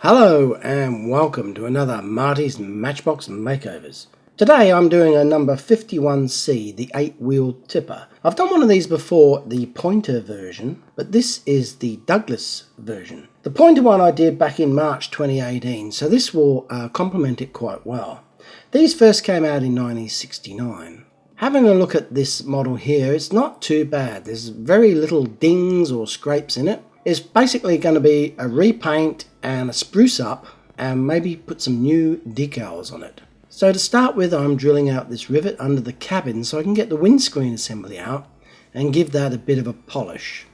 Hello and welcome to another Marty's Matchbox Makeovers. Today I'm doing a number 51C, the 8-wheel tipper. I've done one of these before, the pointer version, but this is the Douglas version. The pointer one I did back in March 2018, so this will complement it quite well. These first came out in 1969. Having a look at this model here, it's not too bad. There's very little dings or scrapes in it. It's basically going to be a repaint and a spruce up and maybe put some new decals on it. So to start with, I'm drilling out this rivet under the cabin so I can get the windscreen assembly out and give that a bit of a polish.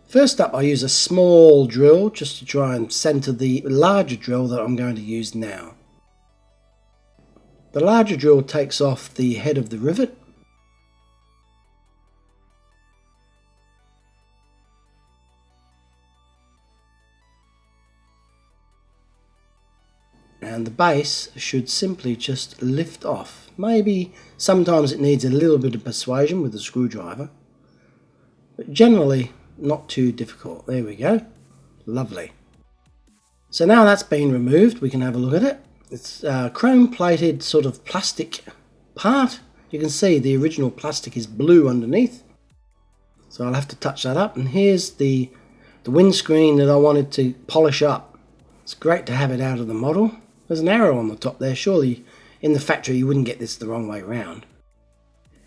First up, I use a small drill just to try and center the larger drill that I'm going to use now. The larger drill takes off the head of the rivet. And the base should simply just lift off. Maybe sometimes it needs a little bit of persuasion with a screwdriver, but generally not too difficult. There we go. Lovely. So now that's been removed, we can have a look at it. It's a chrome plated sort of plastic part. You can see the original plastic is blue underneath. So I'll have to touch that up. And here's the windscreen that I wanted to polish up. It's great to have it out of the model. There's an arrow on the top there. Surely in the factory you wouldn't get this the wrong way round.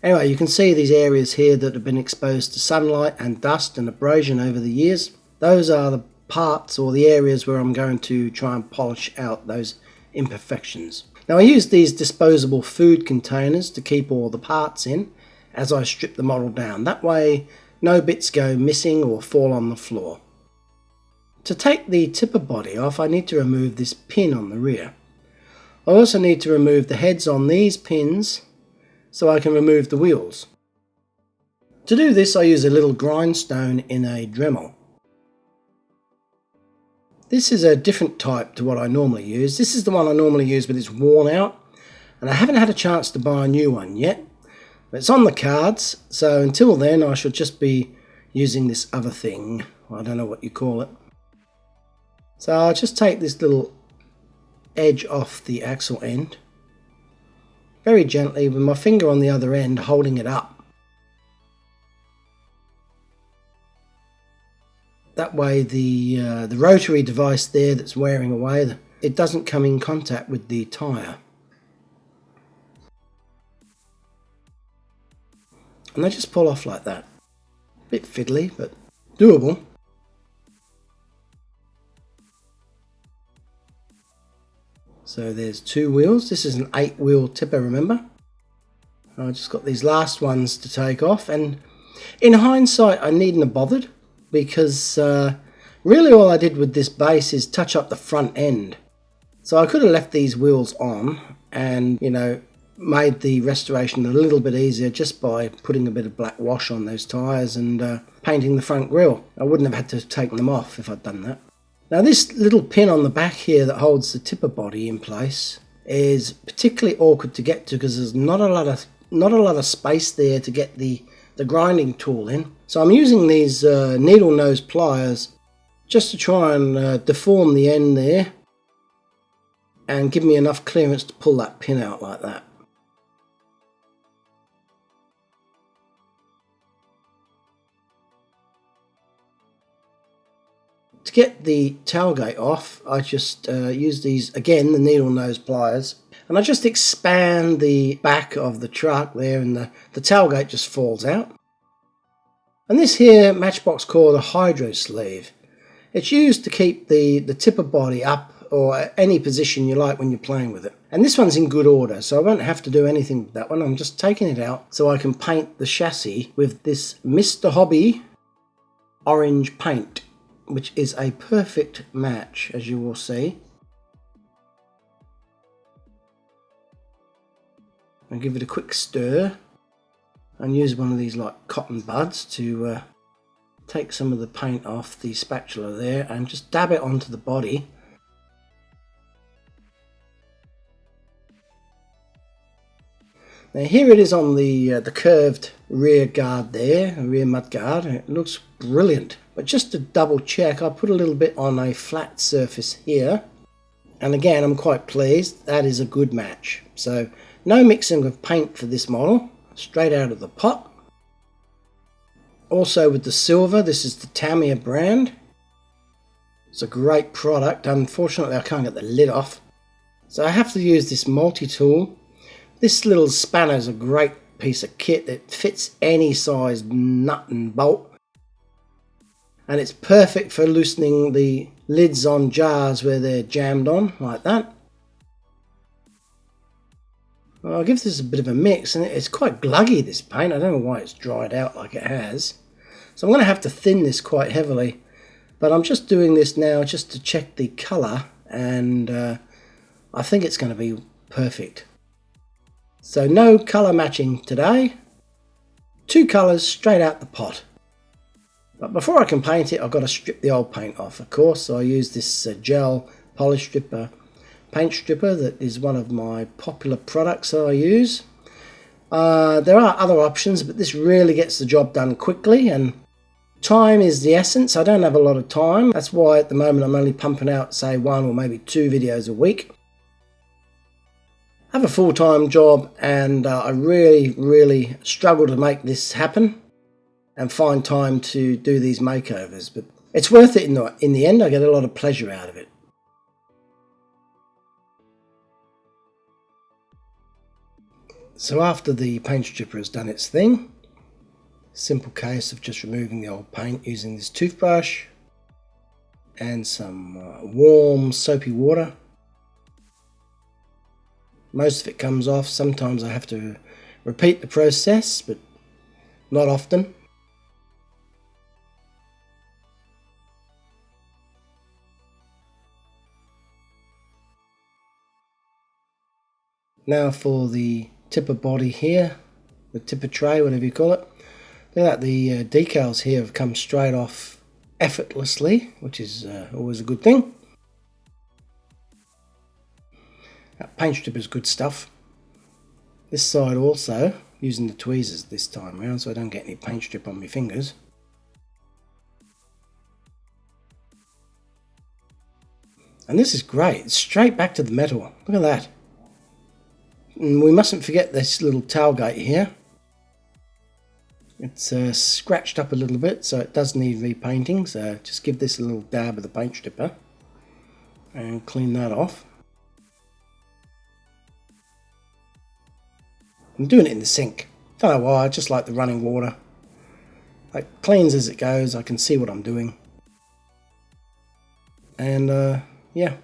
Anyway, you can see these areas here that have been exposed to sunlight and dust and abrasion over the years. Those are the parts or the areas where I'm going to try and polish out those imperfections. Now I use these disposable food containers to keep all the parts in as I strip the model down. That way no bits go missing or fall on the floor. To take the tipper body off, I need to remove this pin on the rear. I also need to remove the heads on these pins so I can remove the wheels. To do this, I use a little grindstone in a Dremel. This is a different type to what I normally use. This is the one I normally use, but it's worn out, and I haven't had a chance to buy a new one yet. But it's on the cards, so until then I should just be using this other thing. I don't know what you call it. So I'll just take this little edge off the axle end very gently with my finger on the other end holding it up. That way the rotary device there that's wearing away, it doesn't come in contact with the tyre. And they just pull off like that. A bit fiddly, but doable. So there's two wheels. This is an 8-wheel tipper, remember? I just got these last ones to take off, and in hindsight I needn't have bothered because really all I did with this base is touch up the front end. So I could have left these wheels on and, you know, made the restoration a little bit easier just by putting a bit of black wash on those tyres and painting the front grille. I wouldn't have had to take them off if I'd done that. Now this little pin on the back here that holds the tipper body in place is particularly awkward to get to because there's not a lot of space there to get the grinding tool in. So I'm using these needle nose pliers just to try and deform the end there and give me enough clearance to pull that pin out like that. To get the tailgate off, I just use these, again, the needle nose pliers, and I just expand the back of the truck there and the tailgate just falls out. And this here Matchbox called a hydro sleeve. It's used to keep the tipper body up or any position you like when you're playing with it. And this one's in good order, so I won't have to do anything with that one. I'm just taking it out so I can paint the chassis with this Mr. Hobby orange paint, which is a perfect match, as you will see. I'll give it a quick stir and use one of these like cotton buds to take some of the paint off the spatula there and just dab it onto the body. Now here it is on the curved rear guard there, rear mud guard. It looks brilliant. But just to double check, I put a little bit on a flat surface here. And again, I'm quite pleased. That is a good match. So no mixing of paint for this model, straight out of the pot. Also with the silver, this is the Tamiya brand. It's a great product. Unfortunately, I can't get the lid off. So I have to use this multi-tool. This little spanner is a great piece of kit. It fits any size nut and bolt. And it's perfect for loosening the lids on jars where they're jammed on, like that. Well, I'll give this a bit of a mix, and it's quite gluggy, this paint. I don't know why it's dried out like it has. So I'm going to have to thin this quite heavily. But I'm just doing this now just to check the colour, and I think it's going to be perfect. So no colour matching today. 2 colours straight out the pot. But before I can paint it, I've got to strip the old paint off, of course. So I use this gel polish stripper, paint stripper, that is one of my popular products that I use. There are other options, but this really gets the job done quickly, and time is the essence. I don't have a lot of time. That's why at the moment I'm only pumping out, say, 1 or maybe 2 videos a week. I have a full-time job, and I really struggle to make this happen and find time to do these makeovers, but it's worth it in the end. I get a lot of pleasure out of it. So after the paint stripper has done its thing, simple case of just removing the old paint using this toothbrush and some warm soapy water. Most of it comes off. Sometimes I have to repeat the process, but not often. Now for the tipper body here, the tipper tray, whatever you call it. Look at that, the decals here have come straight off effortlessly, which is always a good thing. That paint stripper is good stuff. This side also, using the tweezers this time around so I don't get any paint strip on my fingers. And this is great, it's straight back to the metal. Look at that. And we mustn't forget this little tailgate here. It's scratched up a little bit, so it does need repainting. So just give this a little dab of the paint stripper and clean that off. I'm doing it in the sink. Don't know why, I just like the running water. It cleans as it goes, I can see what I'm doing. And yeah.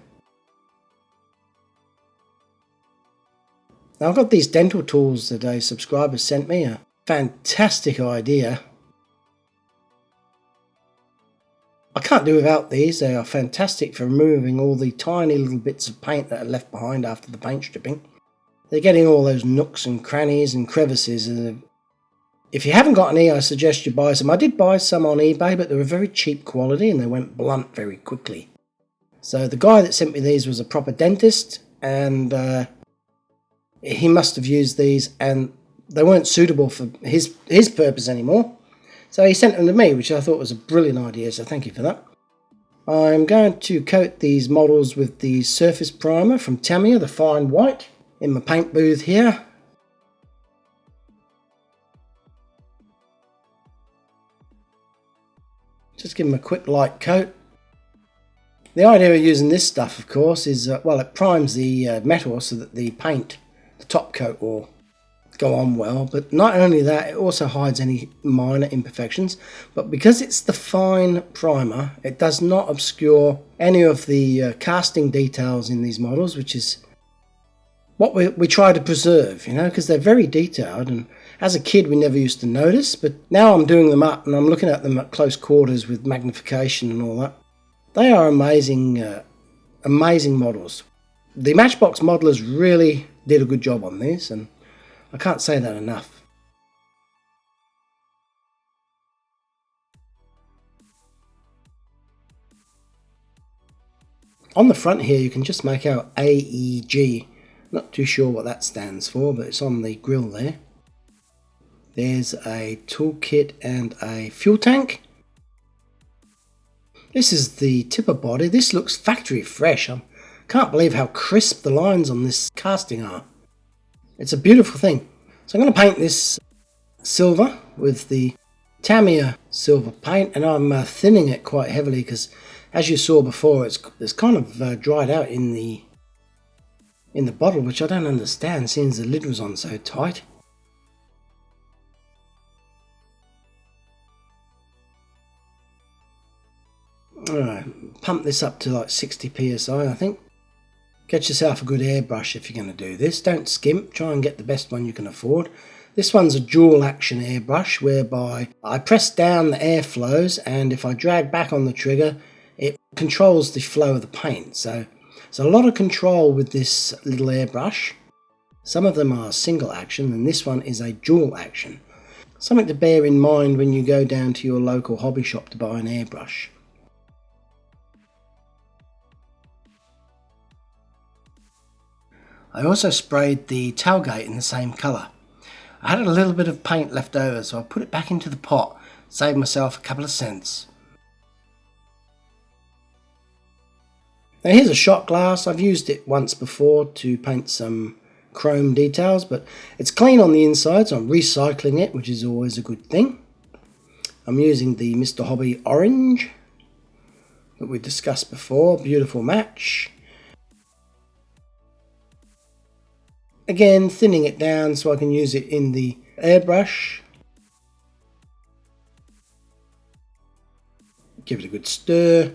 Now I've got these dental tools that a subscriber sent me, a fantastic idea. I can't do without these, they are fantastic for removing all the tiny little bits of paint that are left behind after the paint stripping. They're getting all those nooks and crannies and crevices. And if you haven't got any, I suggest you buy some. I did buy some on eBay, but they were very cheap quality and they went blunt very quickly. So the guy that sent me these was a proper dentist, and he must have used these and they weren't suitable for his purpose anymore. So he sent them to me, which I thought was a brilliant idea, so thank you for that. I'm going to coat these models with the surface primer from Tamiya, the fine white, in my paint booth here. Just give them a quick light coat. The idea of using this stuff, of course, is, well, it primes the metal so that the paint, the top coat, will go on well. But not only that, it also hides any minor imperfections. But because it's the fine primer, it does not obscure any of the casting details in these models, which is what we try to preserve, you know, because they're very detailed. And as a kid, we never used to notice. But now I'm doing them up and I'm looking at them at close quarters with magnification and all that. They are amazing, amazing models. The Matchbox modelers really did a good job on this, and I can't say that enough. On the front here, you can just make out AEG. Not too sure what that stands for, but it's on the grill there. There's a toolkit and a fuel tank. This is the tipper body. This looks factory fresh. I can't believe how crisp the lines on this casting are. It's a beautiful thing. So I'm going to paint this silver with the Tamiya silver paint, and I'm thinning it quite heavily because, as you saw before, it's kind of dried out in the bottle, which I don't understand since the lid was on so tight. Alright, pump this up to like 60 psi, I think. Get yourself a good airbrush if you're going to do this. Don't skimp, try and get the best one you can afford. This one's a dual action airbrush whereby I press down the air flows, and if I drag back on the trigger, it controls the flow of the paint. So there's a lot of control with this little airbrush. Some of them are single action, and this one is a dual action. Something to bear in mind when you go down to your local hobby shop to buy an airbrush. I also sprayed the tailgate in the same colour. I had a little bit of paint left over, so I put it back into the pot, saved myself a couple of cents. Now here's a shot glass. I've used it once before to paint some chrome details, but it's clean on the inside, so I'm recycling it, which is always a good thing. I'm using the Mr. Hobby orange that we discussed before. Beautiful match. Again, thinning it down so I can use it in the airbrush. Give it a good stir.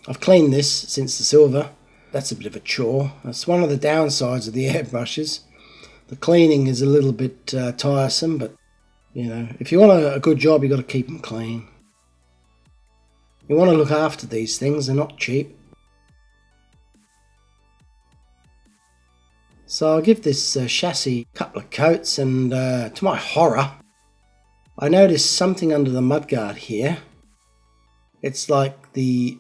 I've cleaned this since the silver. That's a bit of a chore. That's one of the downsides of the airbrushes. The cleaning is a little bit tiresome, but you know, if you want a good job, you've got to keep them clean. You want to look after these things, they're not cheap. So I'll give this chassis a couple of coats, and to my horror, I noticed something under the mudguard here. It's like the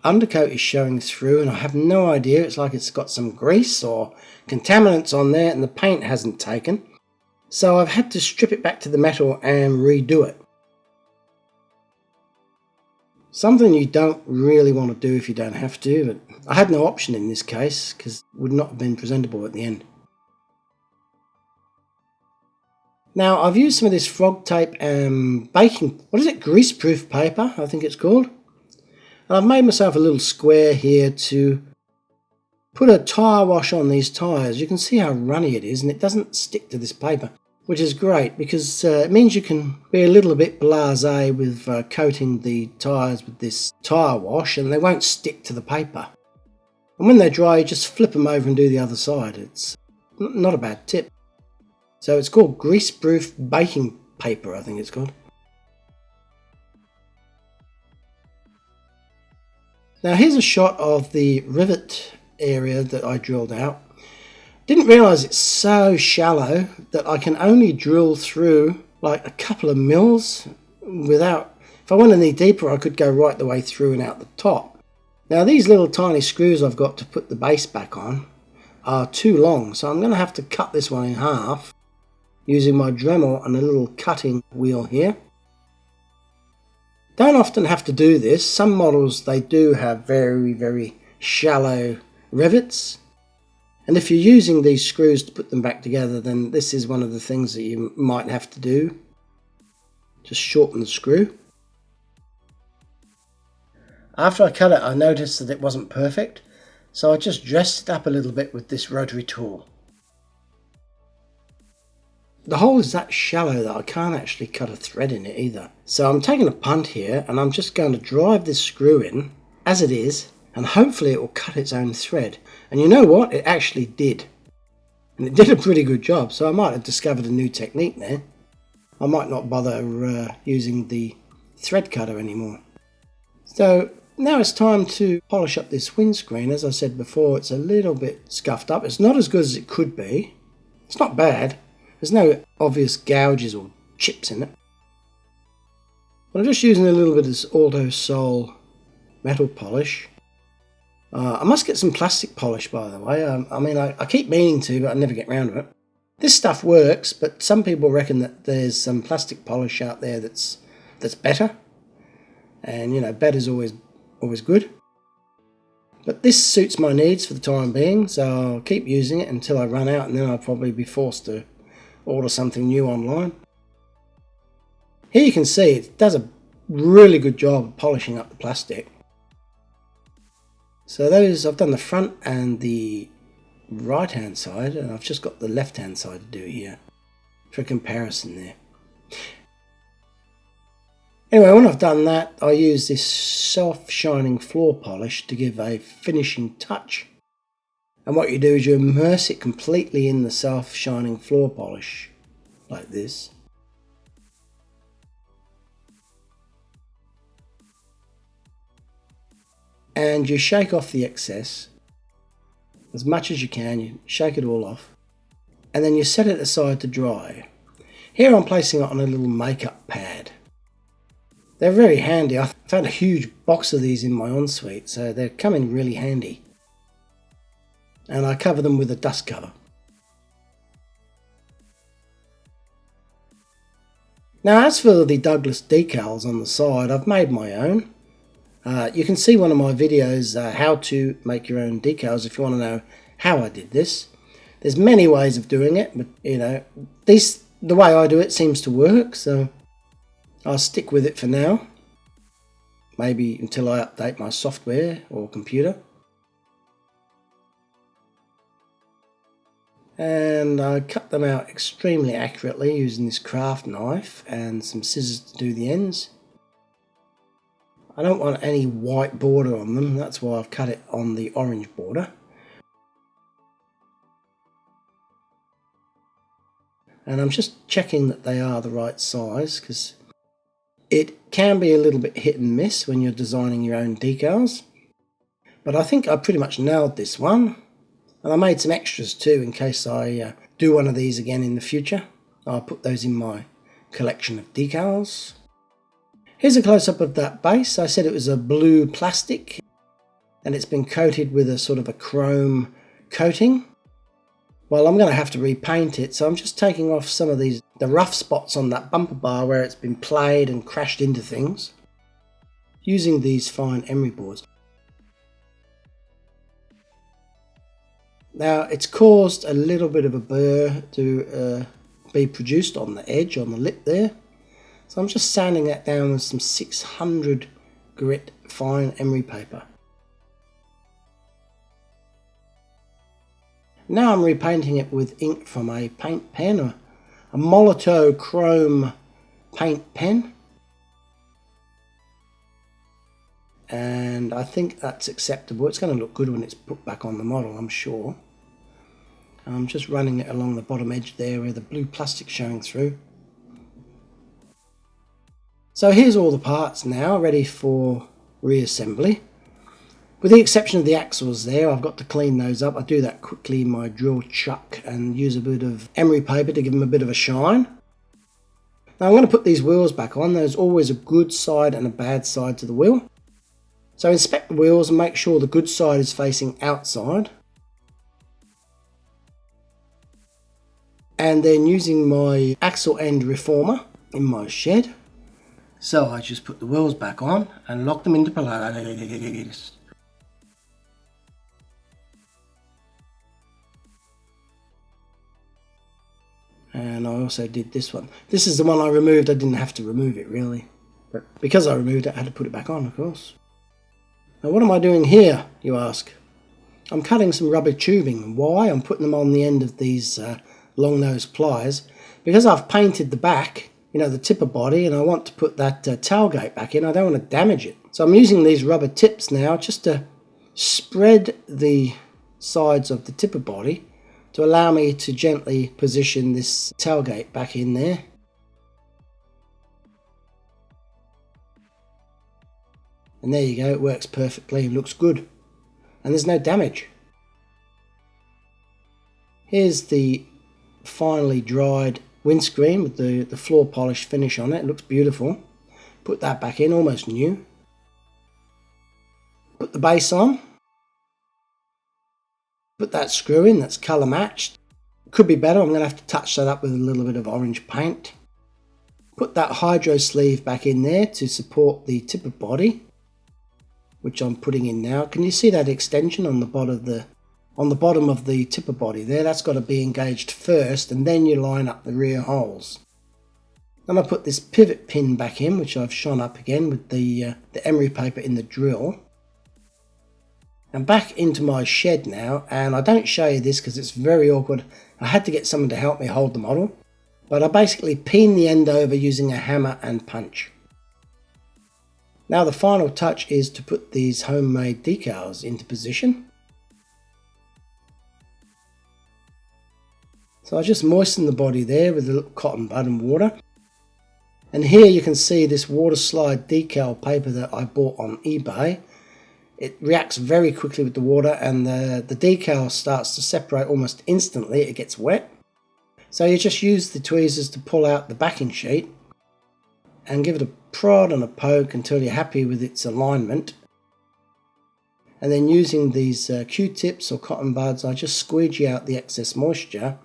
undercoat is showing through, and I have no idea. It's like it's got some grease or contaminants on there, and the paint hasn't taken. So I've had to strip it back to the metal and redo it. Something you don't really want to do if you don't have to, but I had no option in this case because it would not have been presentable at the end. Now I've used some of this frog tape and greaseproof paper, I think it's called. And I've made myself a little square here to put a tyre wash on these tyres. You can see how runny it is, and it doesn't stick to this paper, which is great because it means you can be a little bit blasé with coating the tyres with this tyre wash, and they won't stick to the paper. And when they're dry, you just flip them over and do the other side. It's not a bad tip. So it's called greaseproof baking paper, I think it's called. Now here's a shot of the rivet area that I drilled out. Didn't realise it's so shallow that I can only drill through like a couple of mils without, if I went any deeper I could go right the way through and out the top. Now these little tiny screws I've got to put the base back on are too long, so I'm going to have to cut this one in half using my Dremel and a little cutting wheel here. Don't often have to do this. Some models they do have very, very shallow rivets. And if you're using these screws to put them back together, then this is one of the things that you might have to do. Just shorten the screw. After I cut it, I noticed that it wasn't perfect, so I just dressed it up a little bit with this rotary tool. The hole is that shallow that I can't actually cut a thread in it either. So I'm taking a punt here, and I'm just going to drive this screw in as it is, and hopefully it will cut its own thread. And you know what? It actually did. And it did a pretty good job, so I might have discovered a new technique there. I might not bother using the thread cutter anymore. So now it's time to polish up this windscreen. As I said before, it's a little bit scuffed up. It's not as good as it could be. It's not bad. There's no obvious gouges or chips in it. But I'm just using a little bit of this Auto Sol metal polish. I must get some plastic polish, by the way. I keep meaning to, but I never get round to it. This stuff works, but some people reckon that there's some plastic polish out there that that's better. And you know, better's always good. But this suits my needs for the time being, so I'll keep using it until I run out, and then I'll probably be forced to order something new online. Here you can see it does a really good job of polishing up the plastic. So I've done the front and the right hand side, and I've just got the left hand side to do here for comparison there. Anyway, when I've done that, I use this soft shining floor polish to give a finishing touch. And what you do is you immerse it completely in the soft shining floor polish, like this. And you shake off the excess as much as you can. You shake it all off, and then you set it aside to dry. Here I'm placing it on a little makeup pad. They're very handy. I've had a huge box of these in my ensuite, so they're coming really handy. And I cover them with a dust cover. Now, as for the Douglas decals on the side, I've made my own. You can see one of my videos, how to make your own decals, if you want to know how I did this. There's many ways of doing it, but you know, the way I do it seems to work, so I'll stick with it for now. Maybe until I update my software or computer. And I cut them out extremely accurately using this craft knife and some scissors to do the ends. I don't want any white border on them, that's why I've cut it on the orange border. And I'm just checking that they are the right size, because it can be a little bit hit and miss when you're designing your own decals. But I think I pretty much nailed this one. And I made some extras too in case I do one of these again in the future. I'll put those in my collection of decals. Here's a close-up of that base. I said it was a blue plastic and it's been coated with a sort of a chrome coating. Well, I'm going to have to repaint it, so I'm just taking off some of the rough spots on that bumper bar where it's been played and crashed into things, using these fine emery boards. Now, it's caused a little bit of a burr to be produced on the edge, on the lip there. So I'm just sanding that down with some 600 grit fine emery paper. Now I'm repainting it with ink from a paint pen, a Molotow chrome paint pen. And I think that's acceptable. It's going to look good when it's put back on the model, I'm sure. I'm just running it along the bottom edge there where the blue plastic's showing through. So here's all the parts now ready for reassembly. With the exception of the axles there, I've got to clean those up. I do that quickly in my drill chuck and use a bit of emery paper to give them a bit of a shine. Now I'm going to put these wheels back on. There's always a good side and a bad side to the wheel. So inspect the wheels and make sure the good side is facing outside. And then using my axle end reformer in my shed. So I just put the wheels back on and lock them into place. And I also did this one. This is the one I removed. I didn't have to remove it really, but because I removed it, I had to put it back on, of course. Now what am I doing here, you ask? I'm cutting some rubber tubing. Why? I'm putting them on the end of these long nose pliers because I've painted the back, you know, the tipper body, and I want to put that tailgate back in. I don't want to damage it. So I'm using these rubber tips now just to spread the sides of the tipper body to allow me to gently position this tailgate back in there. And there you go, it works perfectly, it looks good, and there's no damage. Here's the finely dried windscreen with the floor polish finish on it. It looks beautiful. Put that back in, almost new. Put the base on. Put that screw in, that's colour matched. Could be better, I'm going to have to touch that up with a little bit of orange paint. put that hydro sleeve back in there to support the tipper body, which I'm putting in now. Can you see that extension on the bottom of the tipper body there? That's got to be engaged first, and then you line up the rear holes. Then I put this pivot pin back in, which I've shone up again with the emery paper in the drill. I'm back into my shed now, and I don't show you this because it's very awkward. I had to get someone to help me hold the model, but I basically peen the end over using a hammer and punch. Now the final touch is to put these homemade decals into position. So I just moisten the body there with a little cotton bud and water. And here you can see this water slide decal paper that I bought on eBay. It reacts very quickly with the water, and the decal starts to separate almost instantly. It gets wet. So you just use the tweezers to pull out the backing sheet and give it a prod and a poke until you're happy with its alignment. And then using these Q-tips or cotton buds, I just squeegee out the excess moisture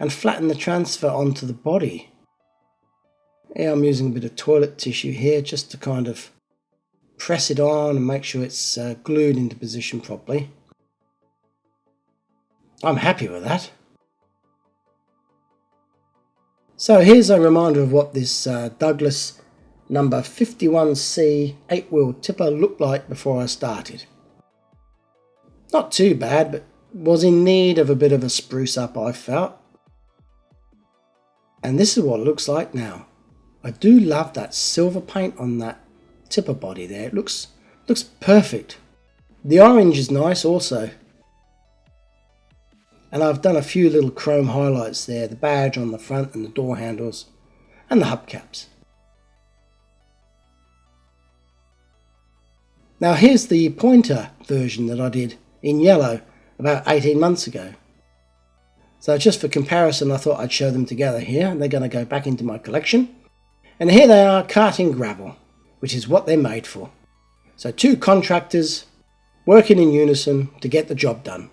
and flatten the transfer onto the body. Yeah, I'm using a bit of toilet tissue here just to kind of press it on and make sure it's glued into position properly. I'm happy with that. So here's a reminder of what this Douglas number 51C 8-wheel tipper looked like before I started. Not too bad, but was in need of a bit of a spruce up, I felt. And this is what it looks like now. I do love that silver paint on that tipper body there. It looks perfect. The orange is nice also. And I've done a few little chrome highlights there, the badge on the front and the door handles and the hubcaps. Now here's the pointer version that I did in yellow about 18 months ago. So just for comparison, I thought I'd show them together here. They're going to go back into my collection. And here they are carting gravel, which is what they're made for. So two contractors working in unison to get the job done.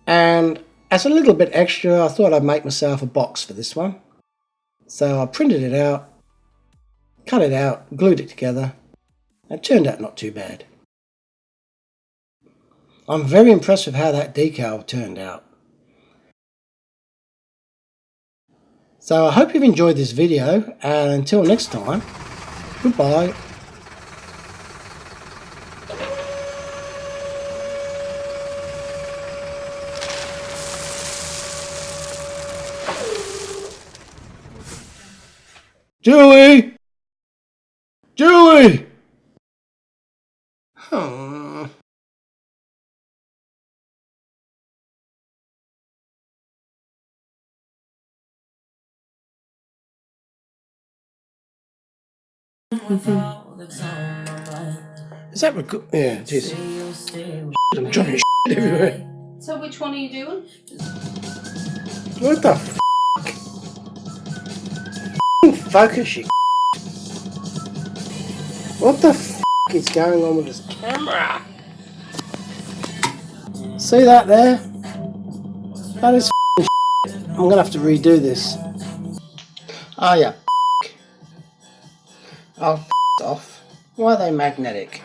And as a little bit extra, I thought I'd make myself a box for this one. So I printed it out, cut it out, glued it together. It turned out not too bad. I'm very impressed with how that decal turned out. So I hope you've enjoyed this video, and until next time, goodbye. Julie! Julie! Oh. Is that record? Yeah, it is. I'm dropping shit everywhere. So which one are you doing? What the f***? Focus, you. What the f*** is going on with this camera? See that there? That is shit. I'm gonna have to redo this. Oh yeah. Oh, off. Why are they magnetic?